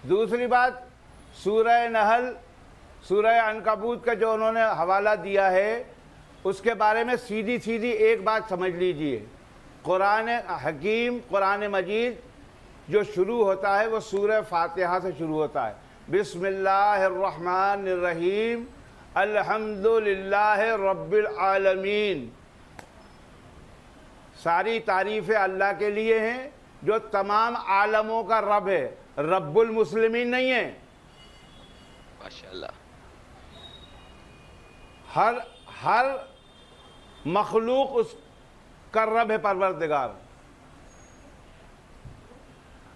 دوسری بات سورہ نحل سورہ عنکبوت کا جو انہوں نے حوالہ دیا ہے اس کے بارے میں سیدھی سیدھی ایک بات سمجھ لیجئے، قرآن حکیم قرآن مجید جو شروع ہوتا ہے وہ سورہ فاتحہ سے شروع ہوتا ہے، بسم اللہ الرحمن الرحیم الحمدللہ رب العالمین۔ ساری تعریفیں اللہ کے لیے ہیں جو تمام عالموں کا رب ہے، رب المسلمین نہیں ہے۔ ماشاءاللہ۔ ہر مخلوق اس کا رب ہے پروردگار۔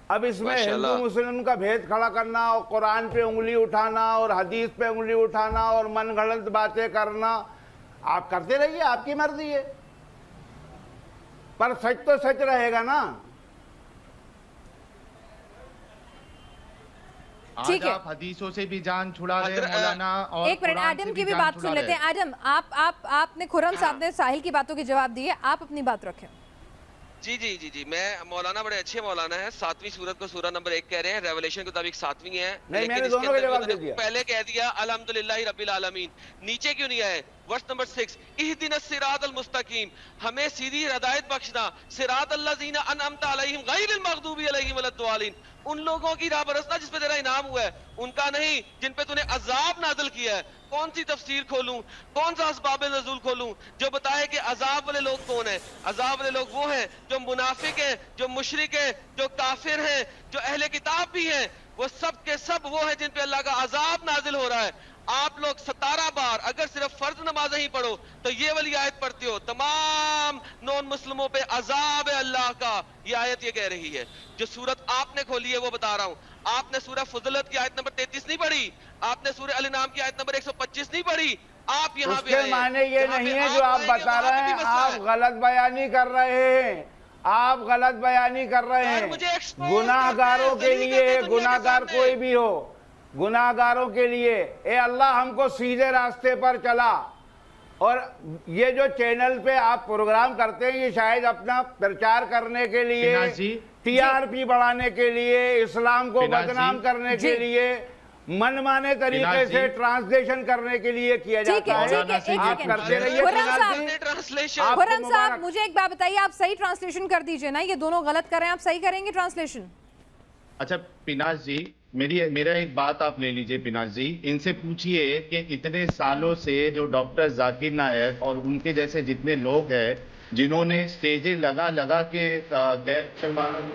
اب اس میں ہندو مسلم کا بھید کھڑا کرنا اور قرآن پہ انگلی اٹھانا اور حدیث پہ انگلی اٹھانا اور من گھڑت باتیں کرنا آپ کرتے رہیے، آپ کی مرضی ہے، پر سچ تو سچ رہے گا نا۔ آج آپ حدیثوں سے بھی جان چھڑا رہے ہیں مولانا، اور ایک منٹ ایڈم کی بھی بات سن لیتے ہیں۔ ایڈم آپ نے خرم صاحب نے ساحل کی باتوں کے جواب دیے، آپ اپنی بات رکھیں۔ جی میں مولانا بڑے اچھے مولانا ہیں، 7ویں سورت کو سورہ نمبر 1 کہہ رہے ہیں، ریولیشن کے مطابق 7ویں ہے، لیکن اس کے اندر پہلے کہہ دیا الحمدللہ رب العالمین، نیچے کیوں نہیں آئے؟ ورس نمبر 6 اہدنا الصراط المستقیم، ہمیں سیدھی ہدایت بخشنا، صراط الذین انعمت علیہم غیر المغضوب علیہم ولا الضالین، ان لوگوں کی راہ برسنا جس پہ تیرا انعام ہوا ہے، ان کا نہیں جن پہ تو نے عذاب نازل کیا ہے۔ کون سی تفسیر کھولوں، کون سا اسباب نزول کھولوں جو بتائے کہ عذاب والے لوگ کون ہیں؟ عذاب والے لوگ وہ ہیں جو منافق ہیں، جو مشرک ہیں، جو کافر ہیں، جو اہل کتاب بھی ہیں، وہ سب کے سب وہ ہیں جن پہ اللہ کا عذاب نازل ہو رہا ہے۔ آپ لوگ 17 بار اگر صرف فرض نمازیں ہی پڑھو تو یہ والی آیت پڑھتے ہو، تمام نون مسلموں پہ عذاب ہے اللہ کا، یہ آیت یہ کہہ رہی ہے۔ جو سورت آپ نے کھولی ہے وہ بتا رہا ہوں، آپ نے سورہ فضلت کی آیت نمبر 33 نہیں پڑھی، آپ نے سورہ الانعام کی آیت نمبر 125 نہیں پڑھی، آپ یہاں پہ اس کے معنی یہ نہیں ہے جو آپ بتا رہے ہیں، آپ غلط بیانی کر رہے ہیں، آپ غلط بیانی کر رہے ہیں۔ گناہگاروں کے لیے، گناہگار کوئی بھی ہو، گناہگاروں کے لیے اے اللہ ہم کو سیدھے راستے پر چلا۔ اور یہ جو چینل پہ آپ پروگرام کرتے ہیں یہ شاید اپنا پرچار کرنے کے لیے، ٹی آر پی بڑھانے کے لیے، اسلام کو بدنام کرنے کے لیے، من مانے طریقے سے ٹرانسلیشن کرنے کے لیے کیا جاتا ہے۔ آپ کرتے رہیے۔ خرم صاحب مجھے ایک بات بتائیے، آپ صحیح ٹرانسلیشن کر دیجئے نا، یہ دونوں غلط کر رہے ہیں، آپ صحیح کریں گے ٹرانسلیشن؟ اچھا پیناز جی، میرا ایک بات آپ لے لیجئے پیناز جی، ان سے پوچھئے کہ اتنے سالوں سے جو ڈاکٹر ذاکر نائک اور ان کے جیسے جتنے لوگ ہیں جنہوں نے سٹیجیں لگا کے غیر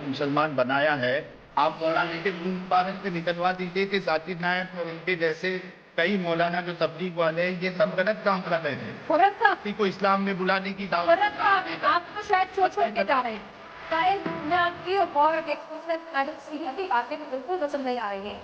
مسلمان بنایا ہے، آپ مولانا کے مبارک سے نکلوا دیجئے کہ ذاکر نائک اور ان کے جیسے کئی مولانا جو تبلیغ والے ہیں یہ سب غلط کام کر رہے ہیں، کسی کو اسلام میں بلانے کی دعوت۔ آپ کو شاید چھوڑ کے جا رہے ہیں، شاید میں آپ کی اور ایک باتیں بالکل پسند نہیں آ رہی ہیں۔